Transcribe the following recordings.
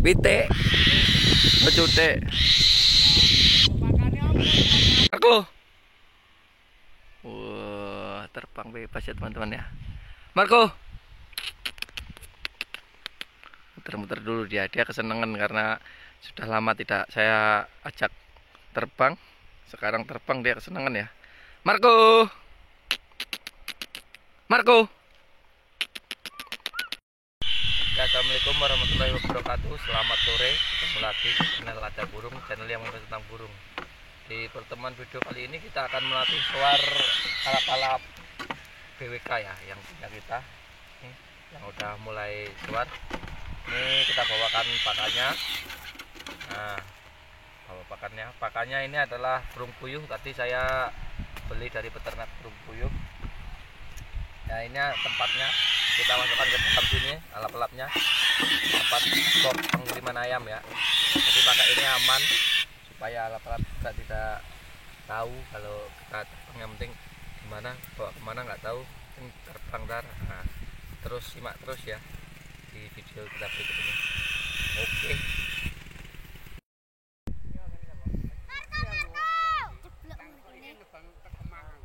Pitik. Pecutik. Aku. Wah, terbang bebas ya teman-teman ya. Marco. Muter-muter dulu dia kesenangan karena sudah lama tidak saya ajak terbang. Sekarang terbang dia kesenangan ya. Marco. Marco. Assalamualaikum warahmatullahi wabarakatuh. Selamat sore, ketemu lagi di channel Ada Burung, channel yang membahas tentang burung. Di pertemuan video kali ini kita akan melatih suar kalap-kalap BWK ya, yang punya kita ini, yang udah mulai suar. Ini kita bawakan pakannya. Nah, bawa pakannya ini adalah burung puyuh. Tadi saya beli dari peternak burung puyuh. Nah, ini tempatnya kita masukkan ke dalam sini, alap-alapnya, tempat box pengiriman ayam ya. Jadi pakai ini aman supaya alap-alap juga tidak tahu kalau kita terbang. Yang penting gimana, bawa kemana nggak tahu, terbang dar. Nah, terus simak terus ya di video kita berikut ini. Oke.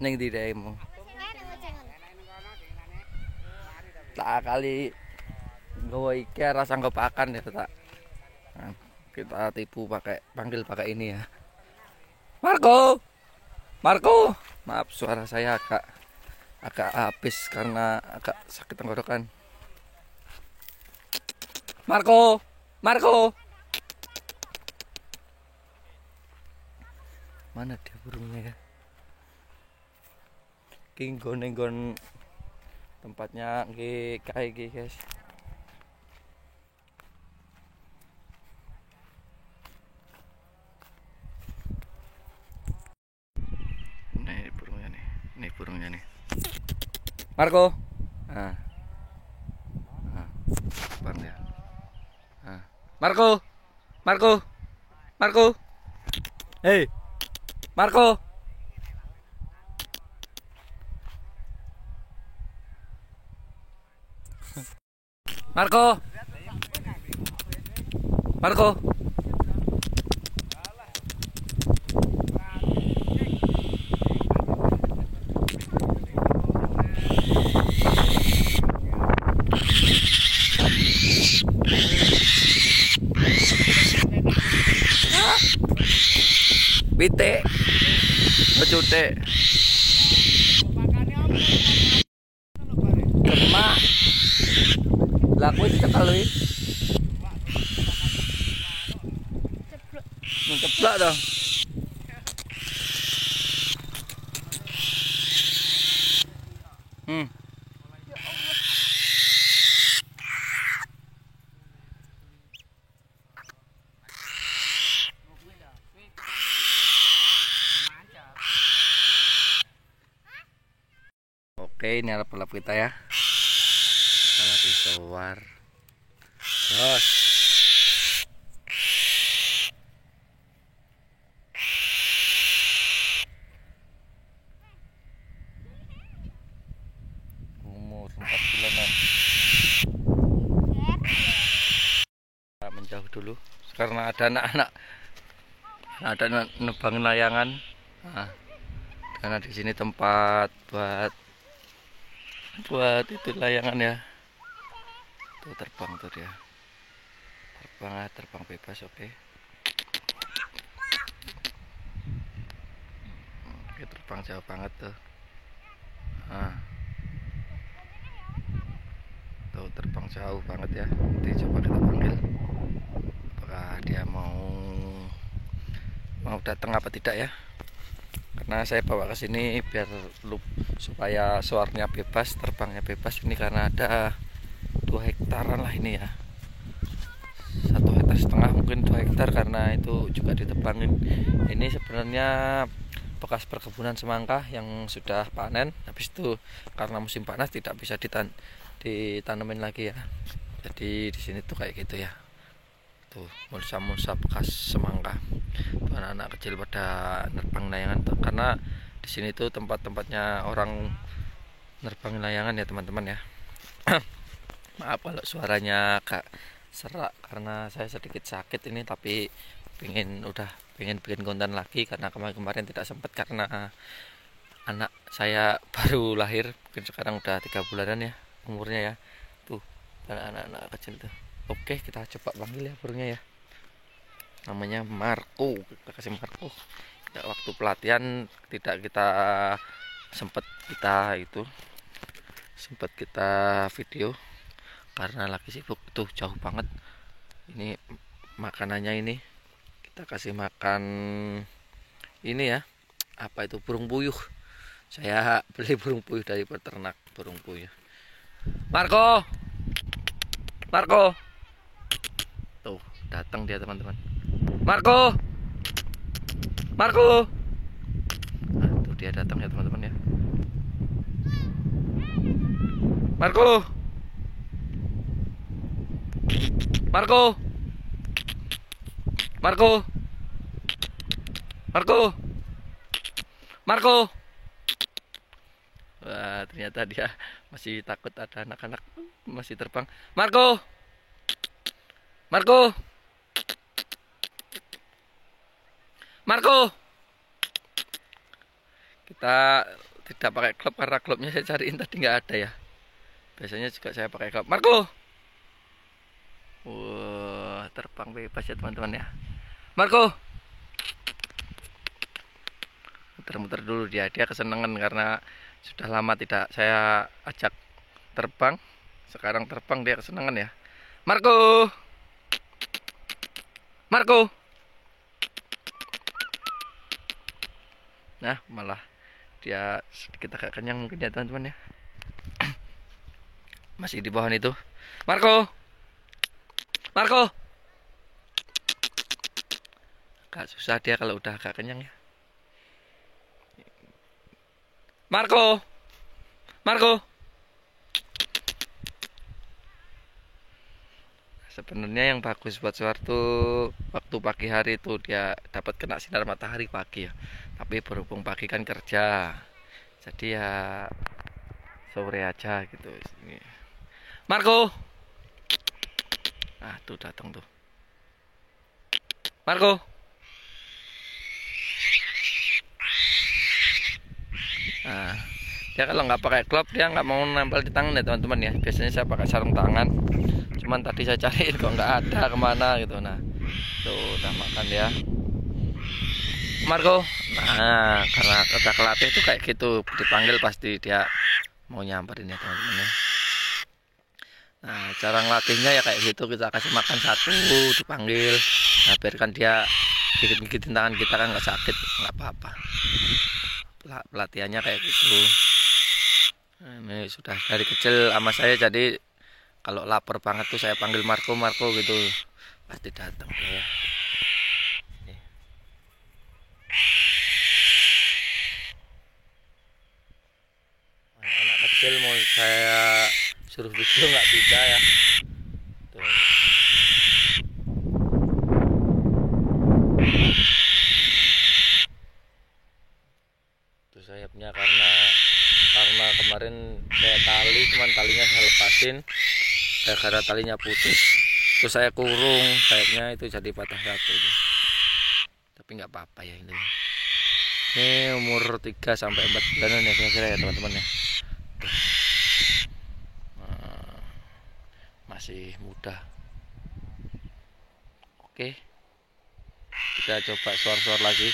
Neng di demo. Tak kali gue iki rasa nggak pakan ya tak. Nah, kita tipu panggil pakai ini ya. Marco. Marco. Maaf suara saya agak habis karena agak sakit tenggorokan. Marco. Marco. Mana dia burungnya ya? Kinggon tempatnya kayak guys. Ini burungnya nih. Marco. Nah. Bang ya. Nah. Marco. Marco. Marco. Hey. Marco. Marco. Marco. Pitik. Pecutik. Kemak. Lah kuwi dicekal kuwi. Ceplok dong. Oke, ini alap-alap kita ya. Kita latih suar. Terus. Umur 4 bulanan. Kita menjauh dulu karena ada anak-anak. Ada nebang layangan. Nah, karena di sini tempat buat itu layangan ya. Tuh terbang tuh dia. Terbang bebas, oke. Oke, terbang jauh banget tuh. Nah. Tuh terbang jauh banget ya. Nanti coba kita panggil. Apakah dia mau datang apa tidak ya? Karena saya bawa ke sini biar supaya suaranya bebas, terbangnya bebas. Ini karena ada 2 hektaran lah ini ya. 1,5 hektar mungkin 2 hektar karena itu juga ditebangin. Ini sebenarnya bekas perkebunan semangka yang sudah panen. Habis itu karena musim panas tidak bisa ditanemin lagi ya. Jadi di sini tuh kayak gitu ya. Tuh mulsa bekas semangka. Tuh anak-anak kecil pada nerbang layangan tuh. Karena di sini tuh tempatnya orang nerbang layangan ya teman-teman ya. Maaf kalau suaranya agak serak karena saya sedikit sakit ini, tapi pengen bikin konten lagi karena kemarin tidak sempat karena anak saya baru lahir, mungkin sekarang udah 3 bulanan ya umurnya ya. Tuh, anak-anak kecil tuh. Oke, kita coba panggil ya burungnya ya. Namanya Marco, kita kasih Marco. Ya, waktu pelatihan tidak kita sempat kita video karena lagi sibuk. Tuh jauh banget ini makanannya. Ini kita kasih makan ini ya, apa itu, burung puyuh. Saya beli burung puyuh dari peternak burung puyuh. Marco, Marco, tuh datang dia teman-teman. Marco, Marco, nah, tuh dia datang ya teman-teman ya. Marco, Marco, Marco, Marco, Marco. Wah, ternyata dia masih takut ada anak-anak masih terbang. Marco, Marco, Marco. Kita tidak pakai klub karena klubnya saya cariin tadi nggak ada ya. Biasanya juga saya pakai klub. Marco. Wah, terbang bebas ya teman-teman ya. Marco. Muter-muter dulu dia kesenangan karena sudah lama tidak saya ajak terbang. Sekarang terbang dia kesenangan ya. Marco. Marco. Nah, malah dia sedikit agak kenyang mungkin ya teman-teman ya. Masih di pohon itu. Marco. Marco. Agak susah dia kalau udah agak kenyang ya. Marco, Marco. Sebenarnya yang bagus buat suatu waktu pagi hari itu dia dapat kena sinar matahari pagi ya. Tapi berhubung pagi kan kerja, jadi ya sore aja gitu. Marco, ah tuh datang tuh. Marco. Nah, dia kalau nggak pakai glove dia nggak mau nempel di tangan ya teman-teman ya. Biasanya saya pakai sarung tangan, cuman tadi saya cariin kok nggak ada, kemana gitu. Nah tuh udah makan ya Marco. Nah karena udah kelatih tuh kayak gitu, dipanggil pasti dia mau nyamperin ya teman-teman ya. Nah cara ngelatihnya ya kayak gitu, kita kasih makan satu, dipanggil. Nah biarkan dia gigit-gigitin tangan kita kan nggak sakit, nggak apa-apa. Pelatihannya kayak gitu. Nah, ini sudah dari kecil sama saya, jadi kalau lapar banget tuh saya panggil Marco, Marco gitu, pasti datang ya. Anak kecil mau saya suruh video nggak bisa ya. Tuh. Tuh sayapnya karena kemarin saya tali, cuman talinya saya lepasin gara-gara talinya putus, terus saya kurung sayapnya itu jadi patah satu. Tapi nggak apa-apa ya ini umur 3 sampai 4 bulanan ya kira-kira ya teman-teman ya. Nah, masih muda. Oke, kita coba suar-suar lagi.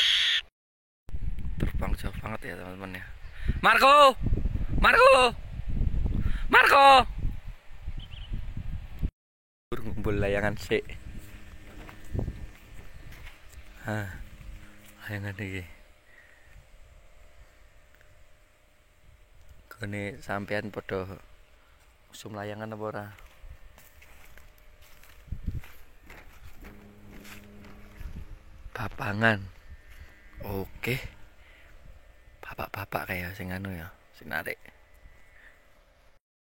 Terbang jauh banget ya teman-teman ya. Marco, Marco, Marco. Burung ngumpul layangan sih. Layangan ini. Kene sampean podo usum layangan apa ora? Bapangan. Oke. Bapak-bapak kayak sing anu ya, sing narik.